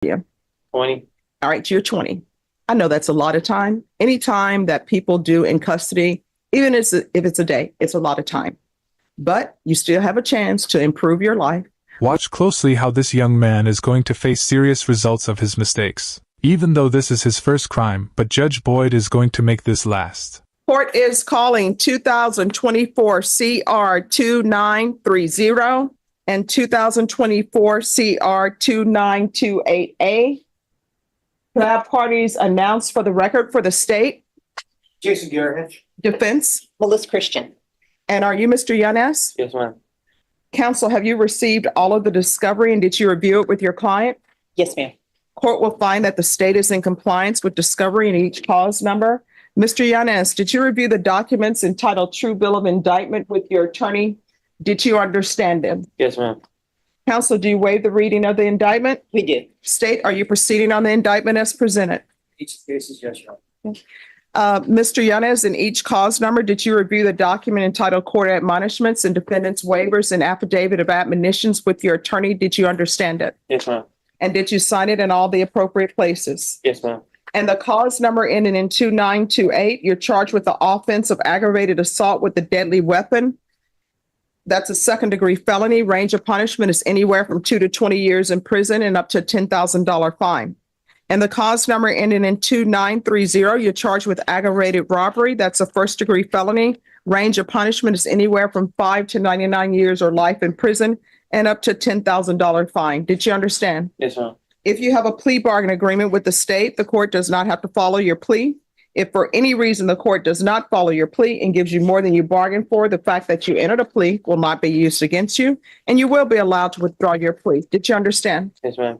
you? 20. All right, you're 20. I know that's a lot of time. Any time that people do in custody, even if it's a day, it's a lot of time. But you still have a chance to improve your life. Watch closely how this young man is going to face serious results of his mistakes. Even though this is his first crime, but Judge Boyd is going to make this last. Court is calling 2024 CR 2930 and 2024 CR 2928A. Can I have parties announced for the record for the state? Jason Garrett. Defense? Melissa Christian. And are you Mr. Yanez? Yes, ma'am. Counsel, have you received all of the discovery and did you review it with your client? Yes, ma'am. Court will find that the state is in compliance with discovery in each cause number. Mr. Yanez, did you review the documents entitled True Bill of Indictment with your attorney? Did you understand them? Yes, ma'am. Counsel, do you waive the reading of the indictment? We do. State, are you proceeding on the indictment as presented? Each case is yes, Your Honor. Mr. Yanez, in each cause number, did you review the document entitled Court Admonishments and Defendants Waivers and Affidavit of Admonitions with your attorney? Did you understand it? Yes, ma'am. And did you sign it in all the appropriate places? Yes, ma'am. And the cause number ending in 2928, you're charged with the offense of aggravated assault with a deadly weapon. That's a second-degree felony. Range of punishment is anywhere from 2 to 20 years in prison and up to a $10,000 fine. And the cause number ending in 2930, you're charged with aggravated robbery. That's a first-degree felony. Range of punishment is anywhere from 5 to 99 years or life in prison and up to $10,000 fine. Did you understand? Yes, ma'am. If you have a plea bargain agreement with the state, the court does not have to follow your plea. If for any reason the court does not follow your plea and gives you more than you bargained for, the fact that you entered a plea will not be used against you, and you will be allowed to withdraw your plea. Did you understand? Yes, ma'am.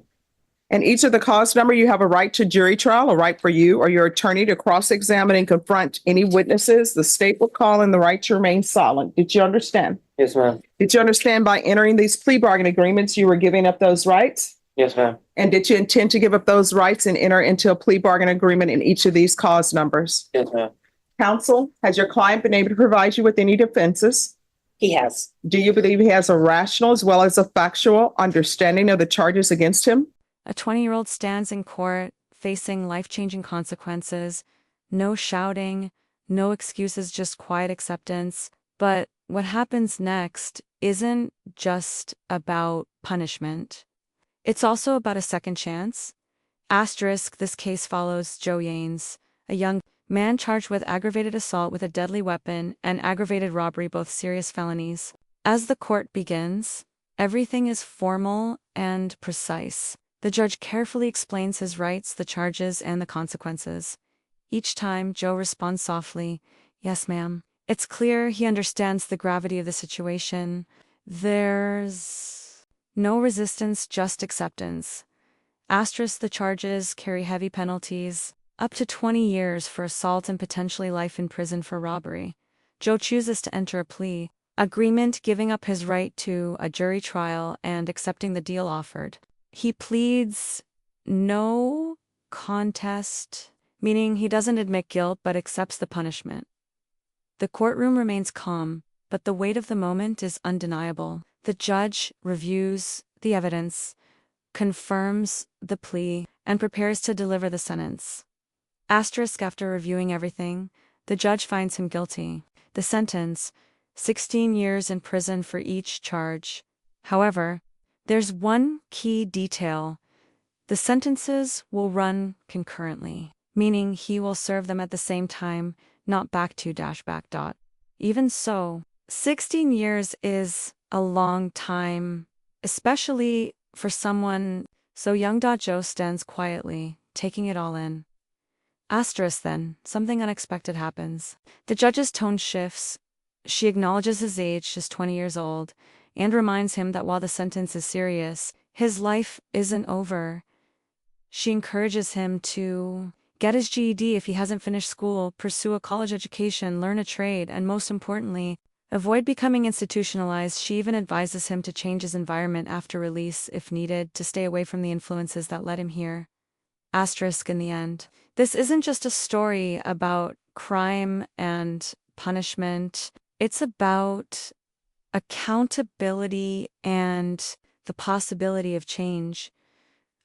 And each of the cause number, you have a right to jury trial, a right for you or your attorney to cross-examine and confront any witnesses. The state will call in the right to remain silent. Did you understand? Yes, ma'am. Did you understand by entering these plea bargain agreements, you were giving up those rights? Yes, ma'am. And did you intend to give up those rights and enter into a plea bargain agreement in each of these cause numbers? Yes, ma'am. Counsel, has your client been able to provide you with any defenses? He has. Do you believe he has a rational as well as a factual understanding of the charges against him? A 20-year-old stands in court facing life-changing consequences. No shouting, no excuses, just quiet acceptance. But what happens next isn't just about punishment. It's also about a second chance. Asterisk, this case follows Joe Yanes, a young man charged with aggravated assault with a deadly weapon and aggravated robbery, both serious felonies. As the court begins, everything is formal and precise. The judge carefully explains his rights, the charges, and the consequences. Each time, Joe responds softly, "Yes, ma'am." It's clear he understands the gravity of the situation. There's no resistance, just acceptance. Asterisk, the charges carry heavy penalties, up to 20 years for assault and potentially life in prison for robbery. Joe chooses to enter a plea agreement, giving up his right to a jury trial and accepting the deal offered. He pleads no contest, meaning he doesn't admit guilt but accepts the punishment. The courtroom remains calm, but the weight of the moment is undeniable. The judge reviews the evidence, confirms the plea, and prepares to deliver the sentence. Asterisk, after reviewing everything, the judge finds him guilty. The sentence, 16 years in prison for each charge. However, there's one key detail. The sentences will run concurrently, meaning he will serve them at the same time, not back to dash back dot. Even so, 16 years is a long time, especially for someone so young. Joe stands quietly, taking it all in. Asterisk, then, something unexpected happens. The judge's tone shifts. She acknowledges his age, just 20 years old, and reminds him that while the sentence is serious, his life isn't over. She encourages him to get his GED if he hasn't finished school, pursue a college education, learn a trade, and most importantly, avoid becoming institutionalized. She even advises him to change his environment after release if needed, to stay away from the influences that led him here. Asterisk, in the end, this isn't just a story about crime and punishment. It's about accountability and the possibility of change.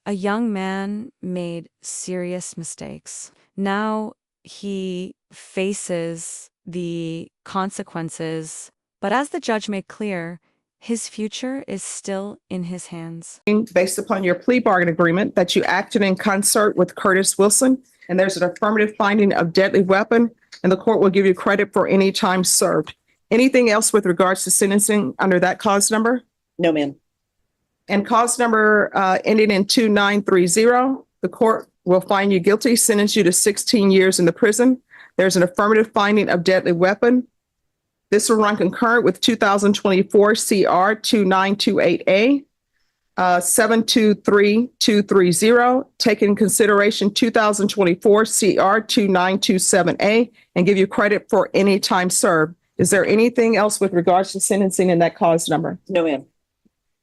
a young man made serious mistakes. Now he faces the consequences, but as the judge made clear, his future is still in his hands. Based upon your plea bargain agreement that you acted in concert with Curtis Wilson, and there's an affirmative finding of deadly weapon, and the court will give you credit for any time served. Anything else with regards to sentencing under that cause number? No, ma'am. And cause number ending in 2930, the court will find you guilty, sentence you to 16 years in the prison. There's an affirmative finding of deadly weapon. This will run concurrent with 2024 CR 2928A, 723230, take in consideration 2024 CR 2927A, and give you credit for any time served. Is there anything else with regards to sentencing in that cause number? No, ma'am.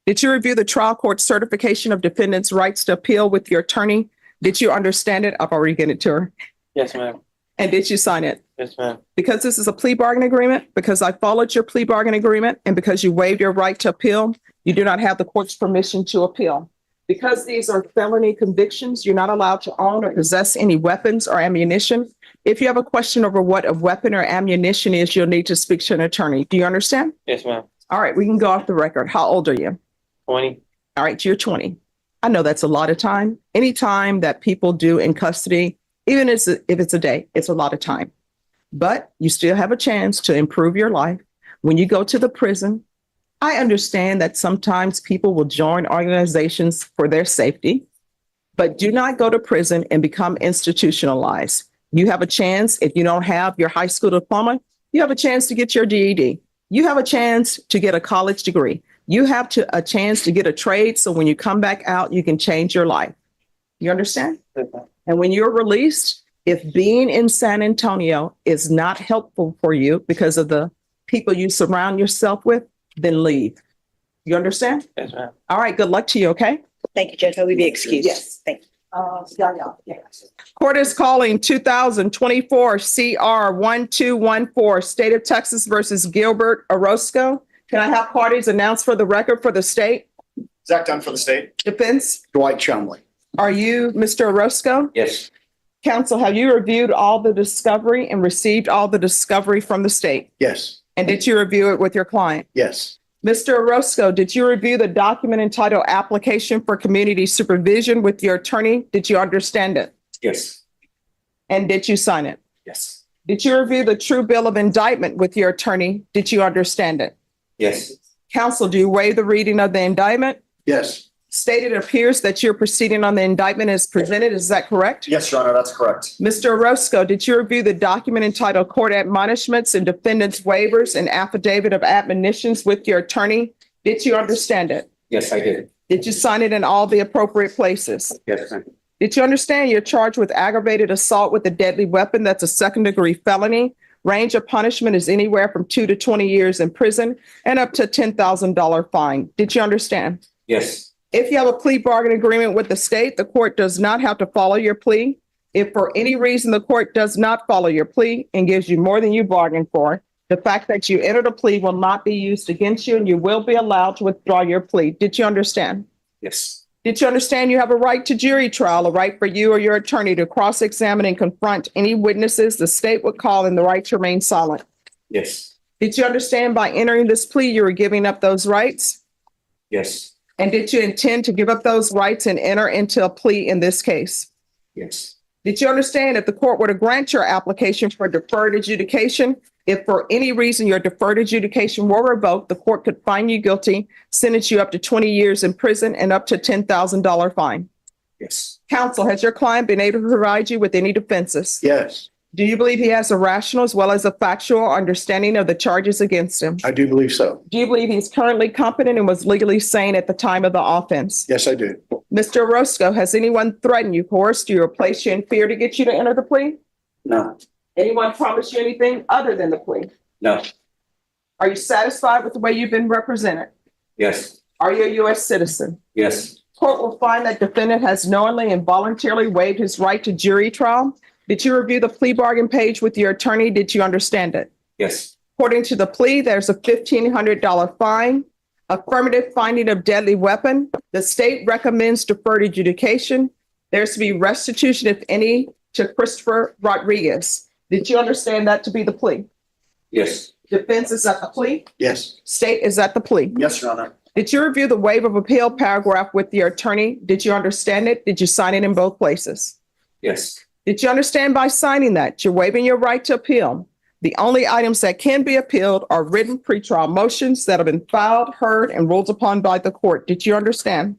Did you review the trial court certification of defendant's rights to appeal with your attorney? Did you understand it? I've already given it to her. Yes, ma'am. And did you sign it? Yes, ma'am. Because this is a plea bargain agreement, because I followed your plea bargain agreement, and because you waived your right to appeal, you do not have the court's permission to appeal. Because these are felony convictions, you're not allowed to own or possess any weapons or ammunition. If you have a question over what a weapon or ammunition is, you'll need to speak to an attorney. Do you understand? Yes, ma'am. All right, we can go off the record. How old are you? 20. All right, you're 20. I know that's a lot of time. Any time that people do in custody, even if it's a day, it's a lot of time. But you still have a chance to improve your life. When you go to the prison, I understand that sometimes people will join organizations for their safety, but do not go to prison and become institutionalized. You have a chance, if you don't have your high school diploma, you have a chance to get your GED. You have a chance to get a college degree. You have a chance to get a trade, so when you come back out, you can change your life. You understand? Yes, ma'am. And when you're released, if being in San Antonio is not helpful for you because of the people you surround yourself with, then leave. You understand? Yes, ma'am. All right, good luck to you, okay? Thank you, Judge. May we be excused? Yes. Thank you. Court is calling 2024 CR 1214, State of Texas versus Gilbert Orozco. Can I have parties announced for the record for the state? Zach Dunn for the state. Defense, Dwight Chumley. are you Mr. Orozco? Yes. Counsel, have you reviewed all the discovery and received all the discovery from the state? Yes. And did you review it with your client? Yes. Mr. Orozco, did you review the document entitled Application for Community Supervision with your attorney? Did you understand it? Yes. And did you sign it? Yes. Did you review the true bill of indictment with your attorney? Did you understand it? Yes. Counsel, do you waive the reading of the indictment? Yes. Stated it appears that you're proceeding on the indictment as presented. Is that correct? Yes, Your Honor, that's correct. Mr. Orozco, did you review the document entitled Court Admonishments and Defendant's Waivers and Affidavit of Admonitions with your attorney? Did you understand it? Yes, I did. Did you sign it in all the appropriate places? Yes, ma'am. Did you understand you're charged with aggravated assault with a deadly weapon? That's a second-degree felony. Range of punishment is anywhere from 2 to 20 years in prison and up to $10,000 fine. Did you understand? Yes. If you have a plea bargain agreement with the state, the court does not have to follow your plea. If for any reason the court does not follow your plea and gives you more than you bargained for, the fact that you entered a plea will not be used against you and you will be allowed to withdraw your plea. Did you understand? Yes. Did you understand you have a right to jury trial, a right for you or your attorney to cross-examine and confront any witnesses the state would call, and the right to remain silent? Yes. Did you understand by entering this plea you were giving up those rights? Yes. And did you intend to give up those rights and enter into a plea in this case? Yes. Did you understand if the court were to grant your application for deferred adjudication, if for any reason your deferred adjudication were revoked, the court could find you guilty, sentence you up to 20 years in prison and up to $10,000 fine? Yes. Counsel, has your client been able to provide you with any defenses? Yes, Do you believe he has a rational as well as a factual understanding of the charges against him? I do believe so. Do you believe he's currently competent and was legally sane at the time of the offense? Yes, I do. Mr. Orozco, has anyone threatened you, coerced you, or placed you in fear to get you to enter the plea? No. Anyone promised you anything other than the plea? No. Are you satisfied with the way you've been represented? Yes. Are you a U.S. citizen? Yes. Court will find that defendant has knowingly and voluntarily waived his right to jury trial. Did you review the plea bargain page with your attorney? Did you understand it? Yes. According to the plea, there's a $1,500 fine, Affirmative finding of deadly weapon. The state recommends deferred adjudication. There's to be restitution, if any, to Christopher Rodriguez. Did you understand that to be the plea? Yes. Defense is at the plea. Yes. State is at the plea. Yes, Your Honor. Did you review the waiver of appeal paragraph with your attorney? Did you understand it? Did you sign it in both places? Yes. Did you understand by signing that you're waiving your right to appeal? The only items that can be appealed are written pretrial motions that have been filed, heard, and ruled upon by the court. Did you understand?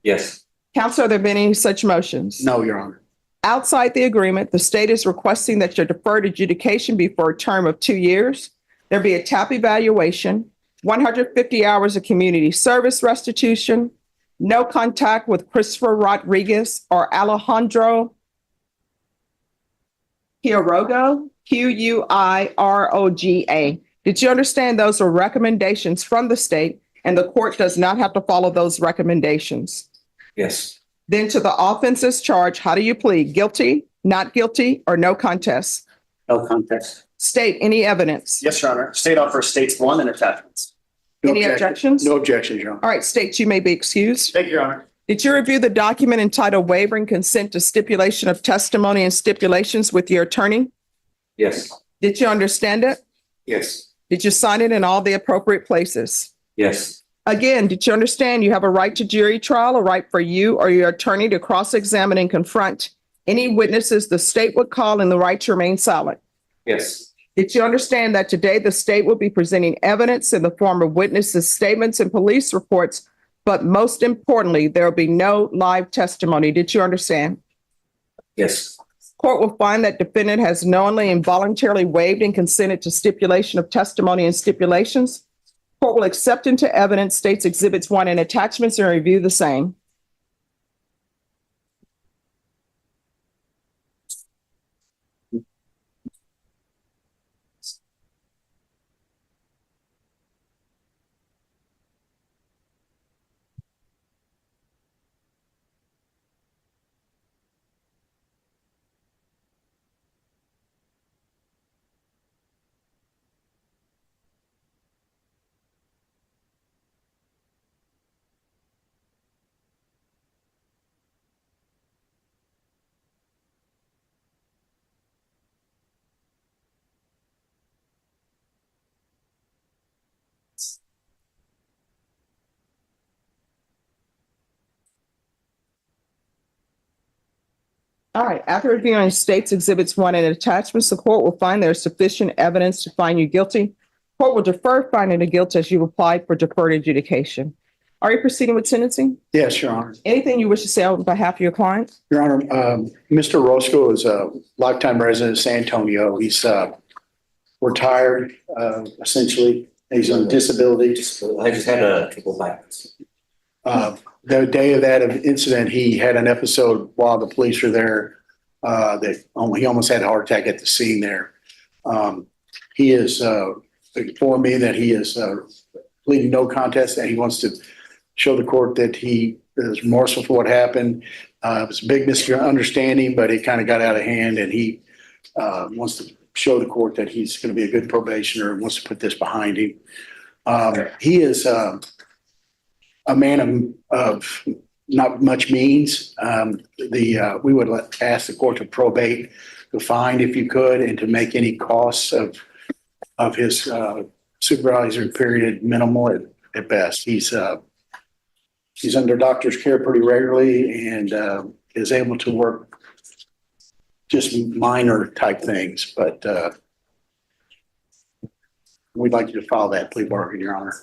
Yes. Counsel, have there been any such motions? No, Your Honor. Outside the agreement, the state is requesting that your deferred adjudication be for a term of 2 years. There be a TAP evaluation, 150 hours of community service restitution, no contact with Christopher Rodriguez or Alejandro Quiroga, Quiroga. Did you understand those are recommendations from the state and the court does not have to follow those recommendations? Yes. Then to the offenses charged, how do you plead? Guilty, not guilty, or no contest? No contest. State any evidence. Yes, Your Honor. State offer states one and attachments. No Any objection. objections? No objections, Your Honor. All right, state, you may be excused. Thank you, Your Honor. Did you review the document entitled Waiver and Consent to Stipulation of Testimony and Stipulations with your attorney? Yes. Did you understand it? Yes. Did you sign it in all the appropriate places? Yes. Again, did you understand you have a right to jury trial, a right for you or your attorney to cross-examine and confront any witnesses the state would call, and the right to remain silent? Yes. Did you understand that today the state will be presenting evidence in the form of witnesses' statements and police reports, but most importantly, there will be no live testimony? Did you understand? Yes. Court will find that defendant has knowingly and voluntarily waived and consented to stipulation of testimony and stipulations. Court will accept into evidence states exhibits 1 and attachments and review the same. All right, after reviewing states exhibits 1 and attachments, the court will find there is sufficient evidence to find you guilty. Court will defer finding of guilt as you applied for deferred adjudication. Are you proceeding with sentencing? Yes, Your Honor. Anything you wish to say on behalf of your client? Your Honor, Mr. Roscoe is a lifetime resident of San Antonio. He's retired, essentially. He's on disability. I just had a triple bypass. The day of that incident, he had an episode while the police were there that he almost had a heart attack at the scene there. He has informed me that he is pleading no contest, and he wants to show the court that he is remorseful for what happened. It was a big misunderstanding, but it kind of got out of hand, and he wants to show the court that he's going to be a good probationer and wants to put this behind him. He is a man of not much means. We would ask the court to probate the fine if you could, and to make any costs of his supervisory period minimal at best. He's under doctor's care pretty regularly and is able to work just minor type things, but we'd like you to file that plea bargain, Your Honor.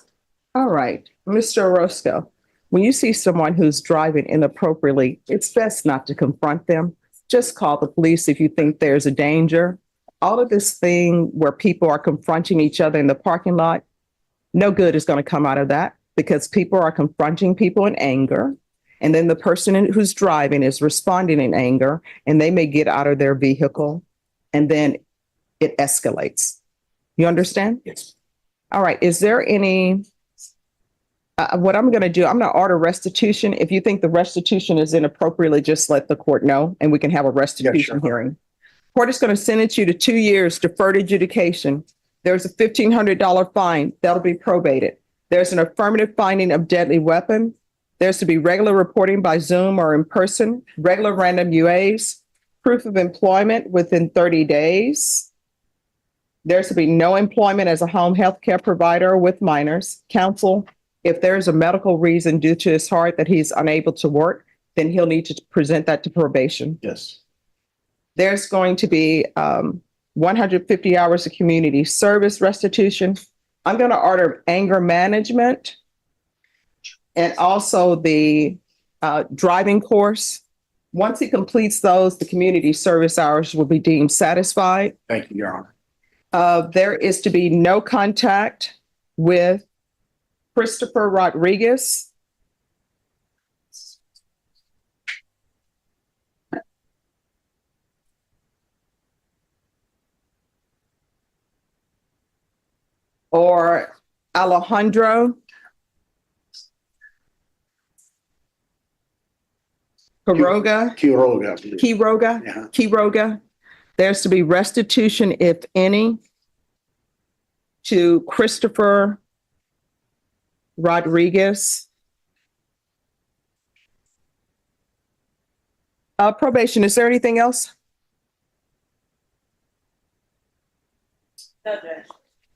All right, Mr. Orozco, when you see someone who's driving inappropriately, it's best not to confront them. Just call the police if you think there's a danger. All of this thing where people are confronting each other in the parking lot, no good is going to come out of that, because people are confronting people in anger. And then the person who's driving is responding in anger, and they may get out of their vehicle, and then it escalates. You understand? Yes. All right. Is there any, what I'm going to do, I'm going to order restitution. If you think the restitution is inappropriately, just let the court know and we can have a restitution hearing. Court is going to sentence you to 2 years deferred adjudication. There's a $1,500 fine that'll be probated. There's an affirmative finding of deadly weapon. There's to be regular reporting by Zoom or in person, regular random UAs, proof of employment within 30 days. There's to be no employment as a home health care provider with minors. Counsel, if there's a medical reason due to his heart that he's unable to work, then he'll need to present that to probation. Yes. There's going to be 150 hours of community service restitution. I'm going to order anger management and also the driving course. Once he completes those, the community service hours will be deemed satisfied. Thank you, Your Honor. There is to be no contact with Christopher Rodriguez. Or Alejandro Quiroga. Quiroga. There's to be restitution, if any, to Christopher Rodriguez. Probation, is there anything else?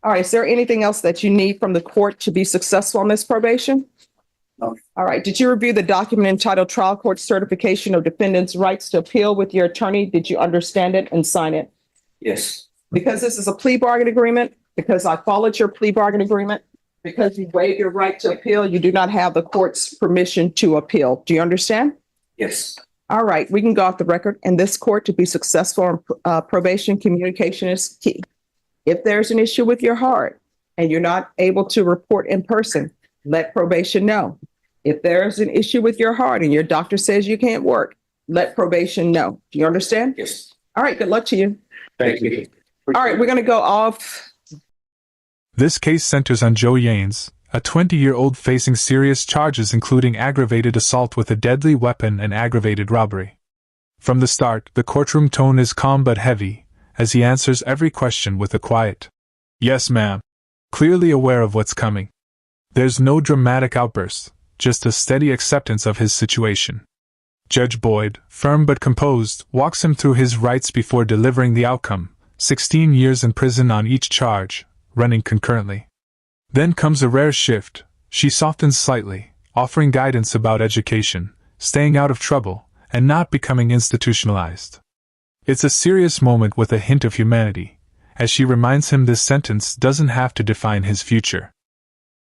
All right, is there anything else that you need from the court to be successful on this probation? No. All right, did you review the document entitled Trial Court Certification of Defendant's Rights to Appeal with your attorney? Did you understand it and sign it? Yes. Because this is a plea bargain agreement, because I followed your plea bargain agreement, because you waived your right to appeal, you do not have the court's permission to appeal. Do you understand? Yes. All right, we can go off the record. In this court, to be successful on probation, communication is key. If there's an issue with your heart and you're not able to report in person, let probation know. If there's an issue with your heart and your doctor says you can't work, let probation know. Do you understand? Yes. All right, good luck to you. Thank you. All right, we're going to go off. This case centers on Joe Yanes, a 20-year-old facing serious charges including aggravated assault with a deadly weapon and aggravated robbery. From the start, the courtroom tone is calm but heavy, as he answers every question with a quiet, "Yes, ma'am," clearly aware of what's coming. There's no dramatic outburst, just a steady acceptance of his situation. Judge Boyd, firm but composed, walks him through his rights before delivering the outcome, 16 years in prison on each charge, running concurrently. Then comes a rare shift. She softens slightly, offering guidance about education, staying out of trouble, and not becoming institutionalized. It's a serious moment with a hint of humanity, as she reminds him this sentence doesn't have to define his future.